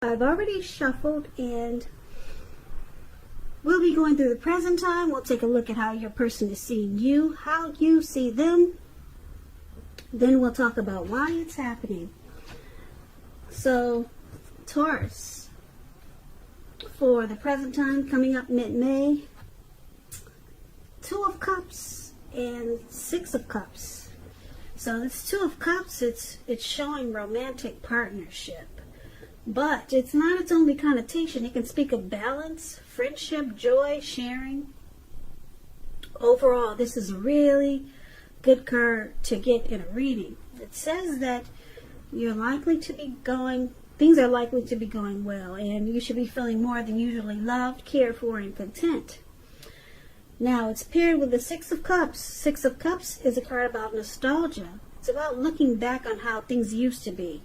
I've already shuffled, and we'll be going through the present time. We'll take a look at how your person is seeing you, how you see them. Then we'll talk about why it's happening. So, Taurus, for the present time, coming up mid-May, 2 of Cups and 6 of Cups. So this 2 of Cups, it's showing romantic partnership. But it's not its only connotation. It can speak of balance, friendship, joy, sharing. Overall, this is a really good card to get in a reading. It says that things are likely to be going well, and you should be feeling more than usually loved, cared for, and content. Now, it's paired with the 6 of Cups. 6 of Cups is a card about nostalgia. It's about looking back on how things used to be.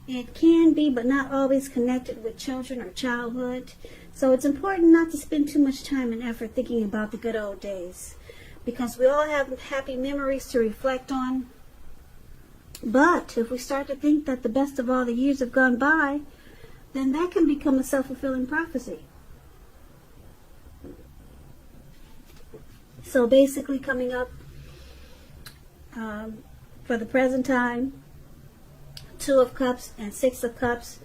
It can be, but not always, connected with children or childhood. So it's important not to spend too much time and effort thinking about the good old days, because we all have happy memories to reflect on. But if we start to think that the best of all the years have gone by, then that can become a self-fulfilling prophecy. So basically, coming up for the present time, 2 of Cups and 6 of Cups,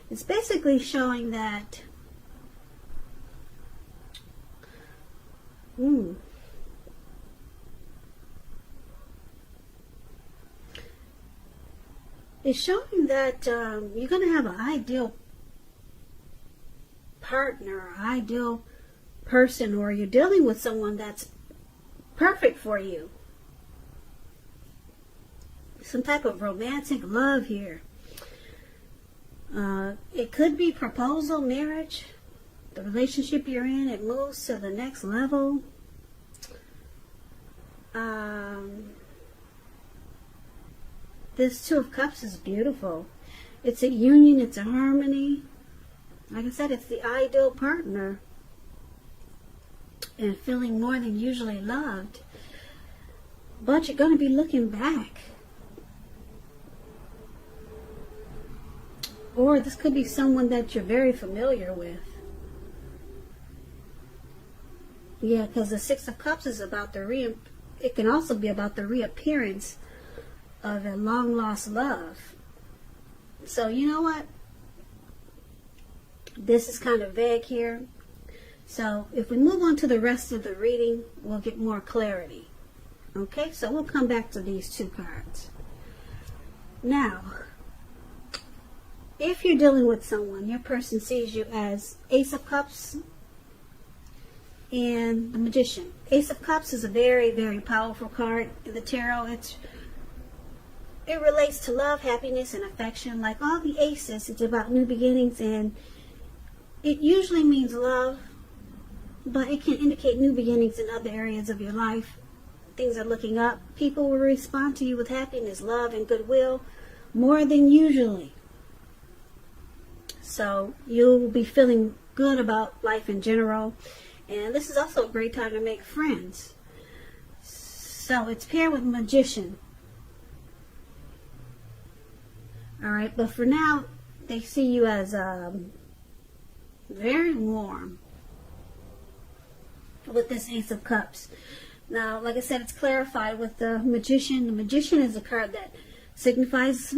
it's basically showing that it's showing that you're going to have an ideal partner, or ideal person, or you're dealing with someone that's perfect for you. Some type of romantic love here. It could be proposal, marriage. The relationship you're in, it moves to the next level. This 2 of Cups is beautiful. It's a union, it's a harmony. Like I said, it's the ideal partner. And feeling more than usually loved. But you're going to be looking back. Or this could be someone that you're very familiar with. Yeah, because the 6 of Cups is about it can also be about the reappearance of a long-lost love. So, you know what? This is kind of vague here. So, if we move on to the rest of the reading, we'll get more clarity. Okay, so we'll come back to these 2 cards. Now, if you're dealing with someone, your person sees you as Ace of Cups and the Magician. Ace of Cups is a very, very powerful card in the tarot. It relates to love, happiness, and affection. Like all the aces, it's about new beginnings, and it usually means love, but it can indicate new beginnings in other areas of your life. Things are looking up. People will respond to you with happiness, love, and goodwill more than usually. So you'll be feeling good about life in general. And this is also a great time to make friends. So it's paired with Magician. Alright, but for now, they see you as very warm with this Ace of Cups. Now, like I said, it's clarified with the Magician. The Magician is a card that signifies,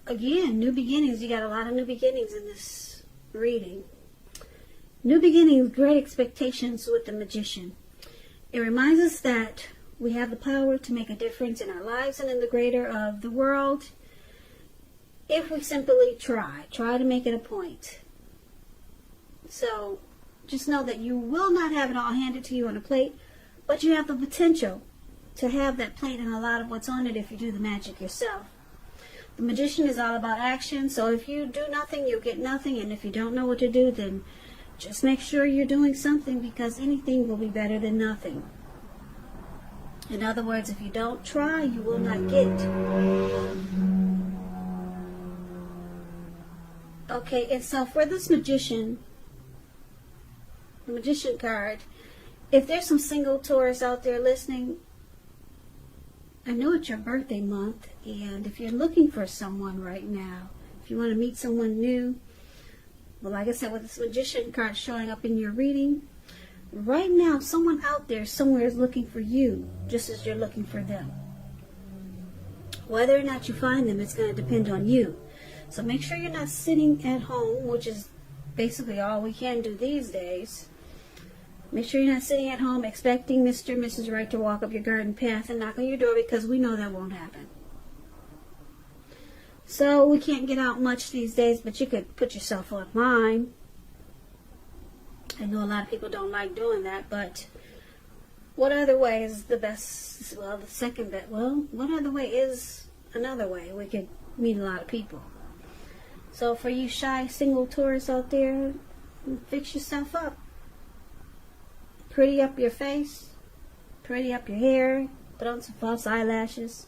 again, new beginnings. You got a lot of new beginnings in this reading. New beginnings, great expectations with the Magician. It reminds us that we have the power to make a difference in our lives and in the greater of the world if we simply try to make it a point. So just know that you will not have it all handed to you on a plate, but you have the potential to have that plate and a lot of what's on it if you do the magic yourself. The Magician is all about action, so if you do nothing, you'll get nothing, and if you don't know what to do, then just make sure you're doing something, because anything will be better than nothing. In other words, if you don't try, you will not get. Okay, and so for this Magician, the Magician card, if there's some single Taurus out there listening, I know it's your birthday month, and if you're looking for someone right now, if you want to meet someone new. Well, like I said, with this Magician card showing up in your reading, right now, someone out there somewhere is looking for you, just as you're looking for them. Whether or not you find them, it's going to depend on you. So make sure you're not sitting at home, which is basically all we can do these days. Make sure you're not sitting at home expecting Mr. and Mrs. Right to walk up your garden path and knock on your door, because we know that won't happen. So we can't get out much these days, but you could put yourself online. I know a lot of people don't like doing that, but what other way is the best? Well, the second best. Well, what other way is another way we could meet a lot of people? So for you shy single Taurus out there, fix yourself up. Pretty up your face, pretty up your hair, put on some false eyelashes.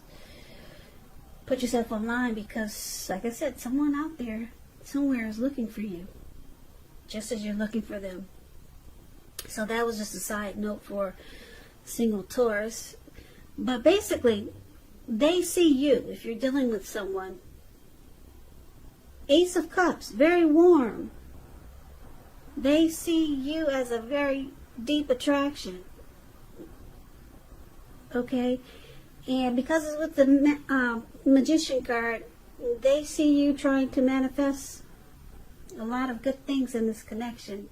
Put yourself online, because, like I said, someone out there somewhere is looking for you, just as you're looking for them. So that was just a side note for single Taurus. But basically, they see you if you're dealing with someone. Ace of Cups, very warm. They see you as a very deep attraction. Okay? And because it's with the Magician card, they see you trying to manifest a lot of good things in this connection.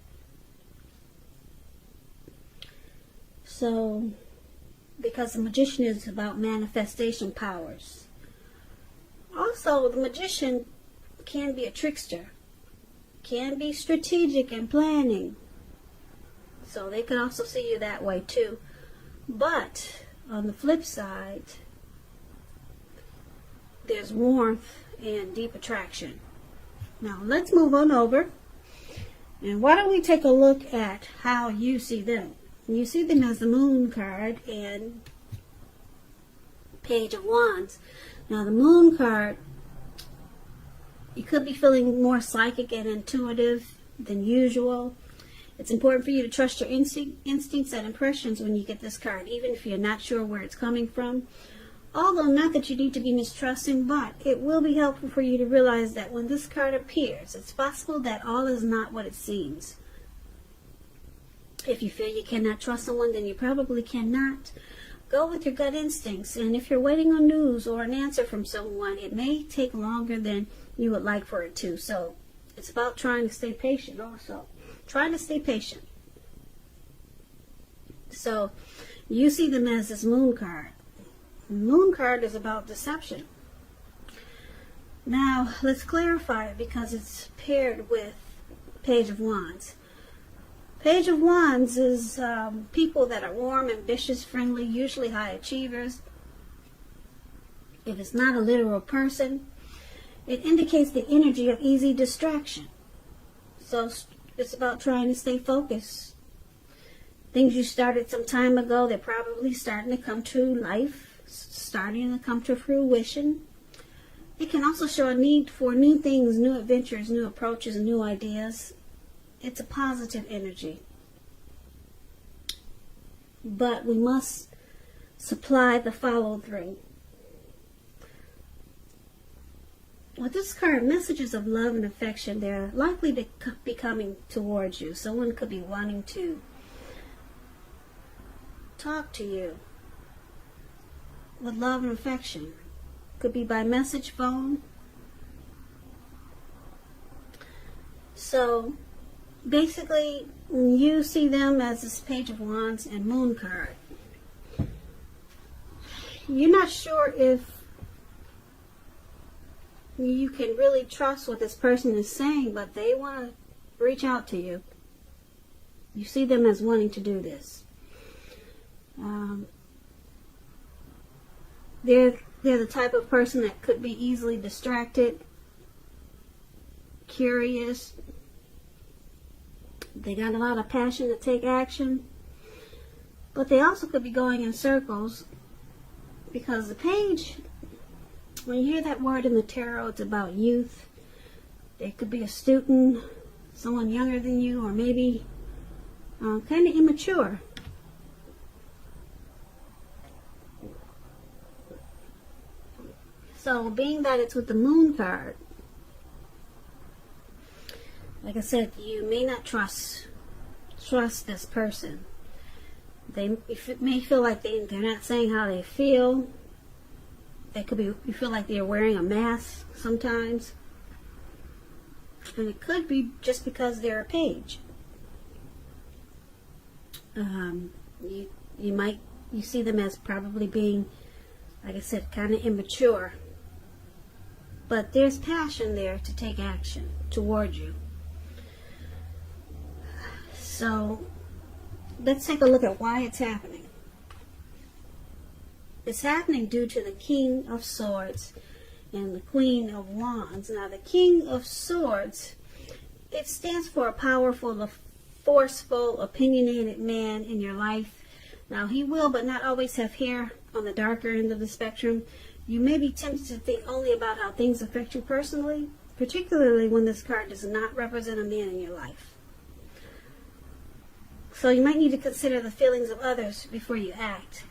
So, because the Magician is about manifestation powers. Also, the Magician can be a trickster, can be strategic and planning. So they can also see you that way too. But on the flip side, there's warmth and deep attraction. Now let's move on over, and why don't we take a look at how you see them. You see them as the Moon card and Page of Wands. Now the Moon card, you could be feeling more psychic and intuitive than usual. It's important for you to trust your instincts and impressions when you get this card, even if you're not sure where it's coming from. Although, not that you need to be mistrusting, but it will be helpful for you to realize that when this card appears, it's possible that all is not what it seems. If you feel you cannot trust someone, then you probably cannot. Go with your gut instincts, and if you're waiting on news or an answer from someone, it may take longer than you would like for it to. So it's about trying to stay patient also. Trying to stay patient. So you see them as this Moon card. Moon card is about deception. Now let's clarify it, because it's paired with Page of Wands. Page of Wands is people that are warm, ambitious, friendly, usually high achievers. If it's not a literal person, it indicates the energy of easy distraction. So it's about trying to stay focused. Things you started some time ago, they're probably starting to come to life, starting to come to fruition. It can also show a need for new things, new adventures, new approaches, and new ideas. It's a positive energy. But we must supply the follow-through. With this card, messages of love and affection, they're likely to be coming towards you. Someone could be wanting to talk to you with love and affection. Could be by message, phone. So basically, you see them as this Page of Wands and Moon card. You're not sure if you can really trust what this person is saying, but they want to reach out to you. You see them as wanting to do this. They're the type of person that could be easily distracted, curious. They got a lot of passion to take action, but they also could be going in circles, because the page, when you hear that word in the tarot, it's about youth. They could be a student, someone younger than you, or maybe kind of immature. So being that it's with the Moon card, like I said, you may not trust this person. They may feel like they're not saying how they feel. It could be you feel like they're wearing a mask sometimes. And it could be just because they're a page. You see them as probably being, like I said, kind of immature. But there's passion there to take action toward you. So let's take a look at why it's happening. It's happening due to the King of Swords and the Queen of Wands. Now, the King of Swords, it stands for a powerful, forceful, opinionated man in your life. Now, he will, but not always, have hair on the darker end of the spectrum. You may be tempted to think only about how things affect you personally, particularly when this card does not represent a man in your life. So you might need to consider the feelings of others before you act.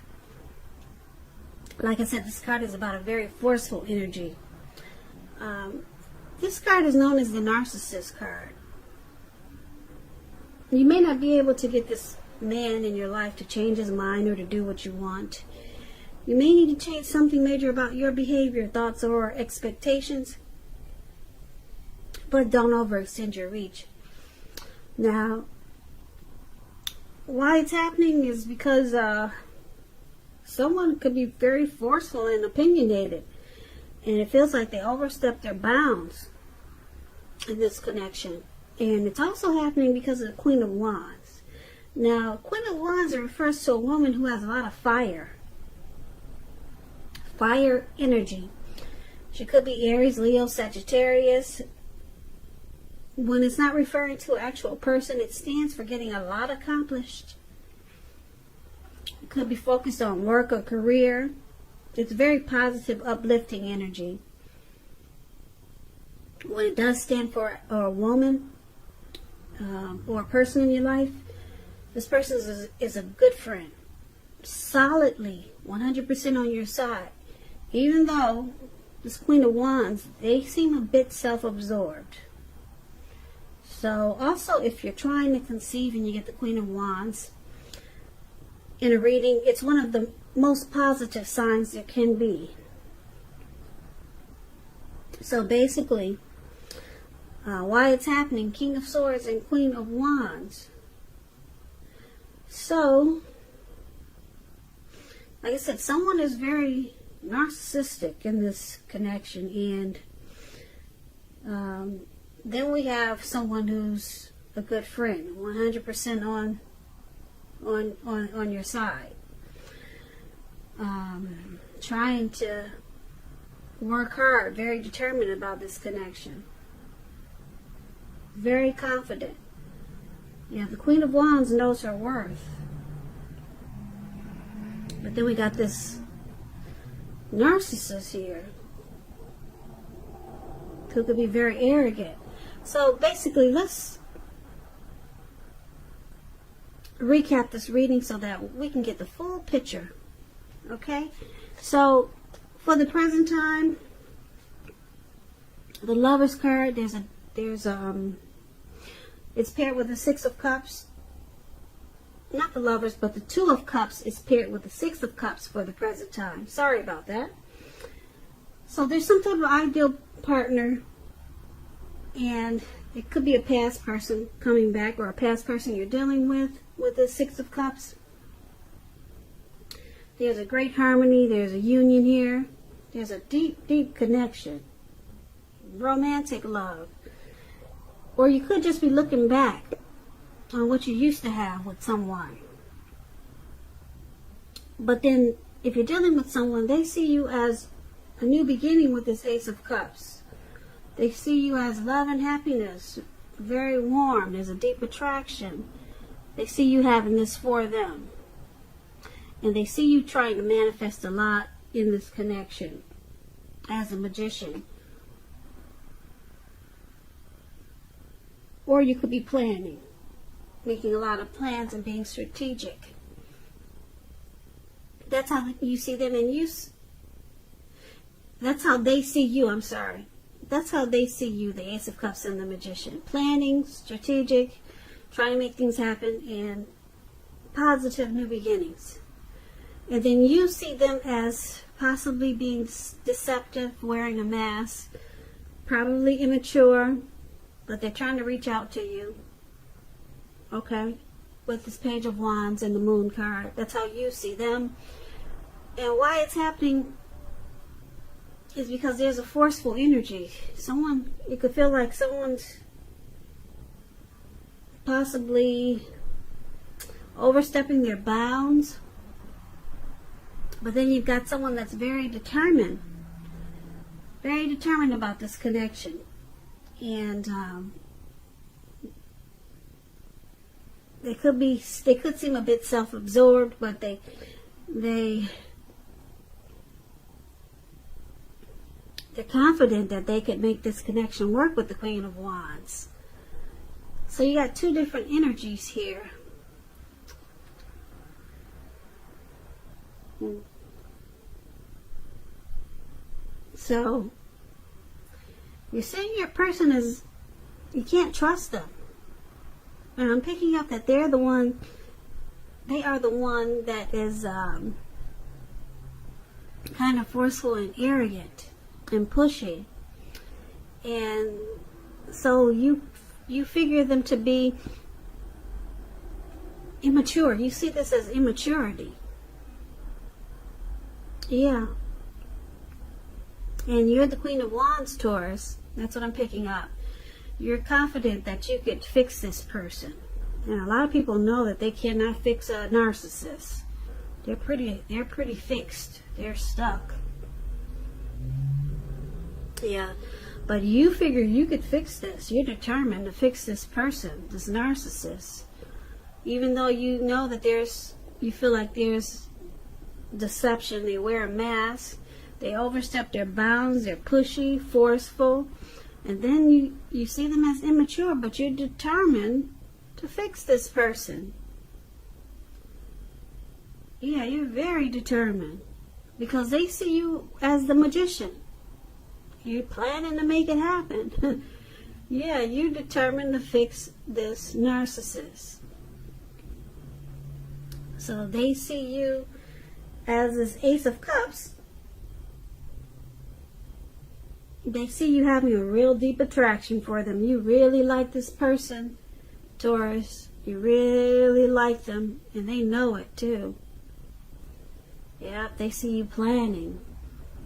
Like I said, this card is about a very forceful energy. This card is known as the Narcissist card. You may not be able to get this man in your life to change his mind or to do what you want. You may need to change something major about your behavior, thoughts, or expectations. But don't overextend your reach. Now, why it's happening is because someone could be very forceful and opinionated, and it feels like they overstep their bounds in this connection. And it's also happening because of the Queen of Wands. Now, Queen of Wands refers to a woman who has a lot of fire energy. She could be Aries, Leo, Sagittarius. When it's not referring to an actual person, it stands for getting a lot accomplished. It could be focused on work or career. It's very positive, uplifting energy. When it does stand for a woman or a person in your life, this person is a good friend. Solidly, 100% on your side. Even though this Queen of Wands, they seem a bit self-absorbed. So also, if you're trying to conceive and you get the Queen of Wands in a reading, it's one of the most positive signs there can be. So basically, why it's happening, King of Swords and Queen of Wands. So, like I said, someone is very narcissistic in this connection, and then we have someone who's a good friend, 100% on your side, trying to work hard, very determined about this connection, very confident. Yeah, the Queen of Wands knows her worth. But then we got this narcissist here who could be very arrogant. So basically, let's recap this reading so that we can get the full picture. Okay? So for the present time, the Lovers card, it's paired with the Six of Cups. Not the Lovers, but the Two of Cups is paired with the Six of Cups for the present time. Sorry about that. So there's some type of ideal partner, and it could be a past person coming back or a past person you're dealing with the Six of Cups. There's a great harmony. There's a union here. There's a deep, deep connection. Romantic love. Or you could just be looking back on what you used to have with someone. But then, if you're dealing with someone, they see you as a new beginning with this Ace of Cups. They see you as love and happiness, very warm. There's a deep attraction. They see you having this for them. And they see you trying to manifest a lot in this connection as a magician. Or you could be planning, making a lot of plans and being strategic. That's how you see them, and that's how they see you, that's how they see you, the Ace of Cups and the Magician. Planning, strategic, trying to make things happen, and positive new beginnings. And then you see them as possibly being deceptive, wearing a mask, probably immature, but they're trying to reach out to you. Okay? With this Page of Wands and the Moon card. That's how you see them. And why it's happening is because there's a forceful energy. You could feel like someone's possibly overstepping their bounds. But then you've got someone that's very determined about this connection. And they could seem a bit self-absorbed, but they're confident that they could make this connection work with the Queen of Wands. So you got two different energies here. So you're saying your person you can't trust them. And I'm picking up that they are the one that is kind of forceful and arrogant and pushy. And so you figure them to be immature. You see this as immaturity. Yeah. And you're the Queen of Wands, Taurus. That's what I'm picking up. You're confident that you could fix this person. And a lot of people know that they cannot fix a narcissist. They're pretty fixed. They're stuck. Yeah. But you figure you could fix this. You're determined to fix this person, this narcissist. Even though you know that you feel like there's deception. They wear a mask. They overstep their bounds. They're pushy, forceful. And then you see them as immature, but you're determined to fix this person. Yeah, you're very determined. Because they see you as the magician. You're planning to make it happen. Yeah, you're determined to fix this narcissist. So they see you as this Ace of Cups. They see you having a real deep attraction for them. You really like this person, Taurus. You really like them, and they know it too. Yeah, they see you planning.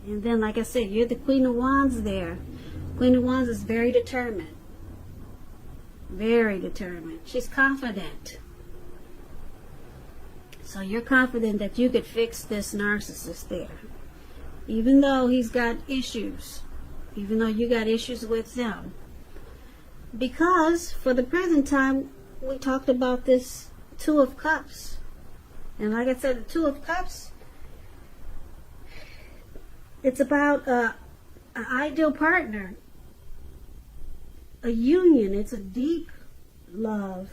And then, like I said, you're the Queen of Wands there. Queen of Wands is very determined. Very determined. She's confident. So you're confident that you could fix this narcissist there. Even though he's got issues. Even though you got issues with them. Because, for the present time, we talked about this Two of Cups. And like I said, the Two of Cups, it's about an ideal partner. A union. It's a deep love.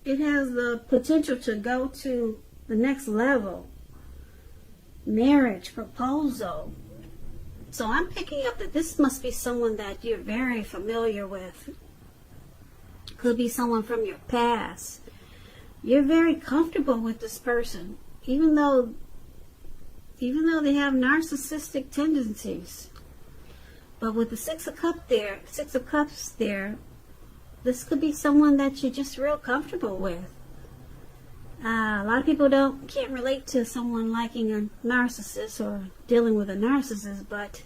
It has the potential to go to the next level. Marriage, proposal. So I'm picking up that this must be someone that you're very familiar with. Could be someone from your past. You're very comfortable with this person, even though they have narcissistic tendencies. But with the Six of Cups there, this could be someone that you're just real comfortable with. A lot of people can't relate to someone liking a narcissist or dealing with a narcissist, but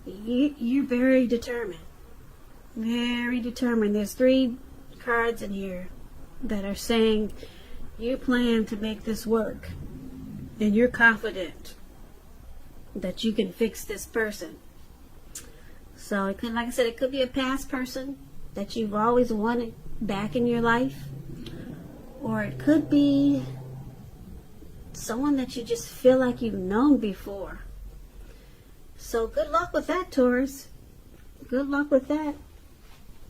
you're very determined. Very determined. There's 3 cards in here that are saying you plan to make this work, and you're confident that you can fix this person. So it could, like I said, it could be a past person that you've always wanted back in your life. Or it could be someone that you just feel like you've known before. So good luck with that, Taurus. Good luck with that.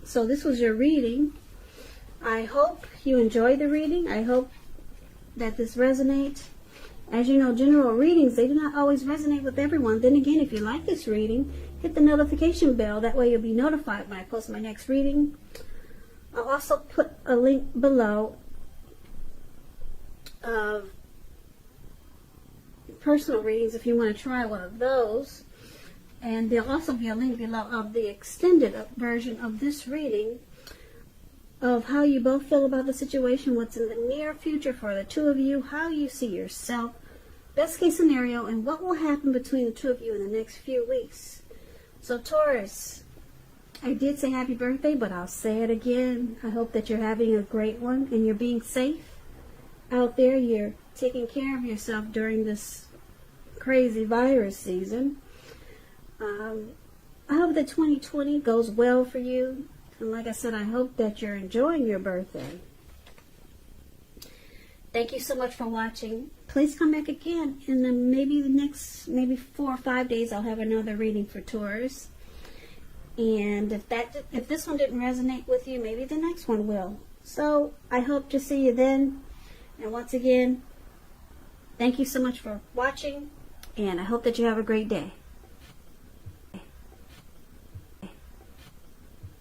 So this was your reading. I hope you enjoyed the reading. I hope that this resonates. As you know, general readings, they do not always resonate with everyone. Then again, if you like this reading, hit the notification bell. That way you'll be notified when I post my next reading. I'll also put a link below of personal readings if you want to try one of those. And there'll also be a link below of the extended version of this reading of how you both feel about the situation, what's in the near future for the two of you, how you see yourself, best case scenario, and what will happen between the two of you in the next few weeks. So Taurus, I did say happy birthday, but I'll say it again. I hope that you're having a great one and you're being safe out there. You're taking care of yourself during this crazy virus season. I hope that 2020 goes well for you. And like I said, I hope that you're enjoying your birthday. Thank you so much for watching. Please come back again. And then maybe the next, 4 or 5 days, I'll have another reading for Taurus. And if this one didn't resonate with you, maybe the next one will. So I hope to see you then. And once again, thank you so much for watching. And I hope that you have a great day.